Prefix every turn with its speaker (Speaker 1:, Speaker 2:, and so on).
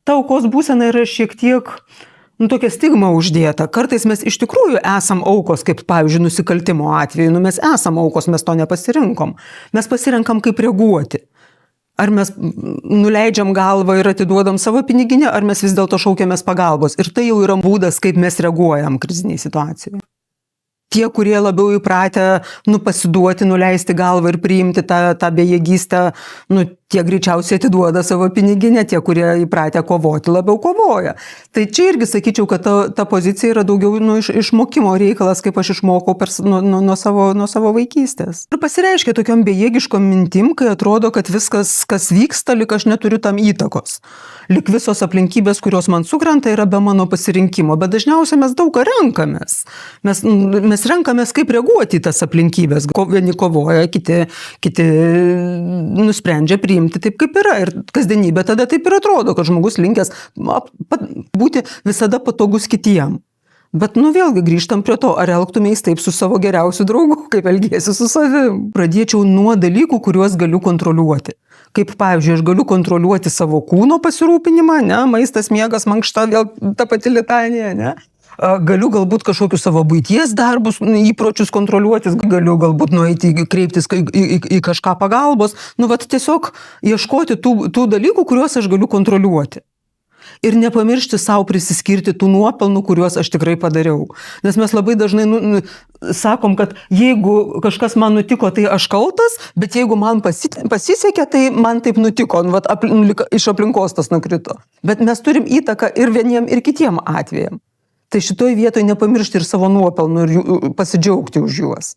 Speaker 1: ta aukos būsena yra šiek tiek tokia stigma uždėta. Kartais mes iš tikrųjų esam aukos, kaip pavyzdžiui nusikaltimo atveju, mes esam aukos, mes to nepasirinkom. Mes pasirenkam, kaip reaguoti. Ar mes nuleidžiam galvą ir atiduodam savo piniginę, ar mes vis dėlto šaukiamės pagalbos. Ir tai jau yra būdas, kaip mes reaguojam kriziniai situacijai. Tie, kurie labiau įpratę pasiduoti, nuleisti galvą ir priimti tą bejėgystę, tie greičiausiai atiduoda savo piniginę, tie, kurie įpratę kovoti, labiau kovoja. Tai čia irgi sakyčiau, kad ta pozicija yra daugiau išmokimo reikalas, kaip aš išmokau nuo savo vaikystės. Ir pasireiškia tokiom bejėgiškom mintim, kai atrodo, kad viskas, kas vyksta, lyg aš neturiu tam įtakos. Lyg visos aplinkybės, kurios man sukrenta, yra be mano pasirinkimo. Bet dažniausiai mes daug ką renkamės. Mes renkamės, kaip reaguoti į tas aplinkybės. Vieni kovoja, kiti nusprendžia priimti taip, kaip yra. Ir kasdienybė tada taip ir atrodo, kad žmogus linkęs būti visada patogus kitiem. Bet vėlgi grįžtam prie to, ar elgtumės taip su savo geriausiu draugu, kaip elgiesi su savim. Pradėčiau nuo dalykų, kuriuos galiu kontroliuoti. Kaip pavyzdžiui, aš galiu kontroliuoti savo kūno pasirūpinimą, maistas, miegas, mankšta, vėl ta pati litanija, Galiu galbūt kažkokius savo buities darbus, įpročius kontroliuotis, galiu galbūt nueiti, kreiptis į kažką pagalbos, tiesiog ieškoti tų dalykų, kuriuos aš galiu kontroliuoti. Ir nepamiršti savo prisiskirti tų nuopelnų, kuriuos aš tikrai padariau. Nes mes labai dažnai sakom, kad jeigu kažkas man nutiko, tai aš kaltas, bet jeigu man pasisekė, tai man taip nutiko, iš aplinkos tas nukrito. Bet mes turim įtaką ir vieniem, ir kitiem atvejam. Tai šitoj vietoj nepamiršti ir savo nuopelnų ir pasidžiaugti už juos.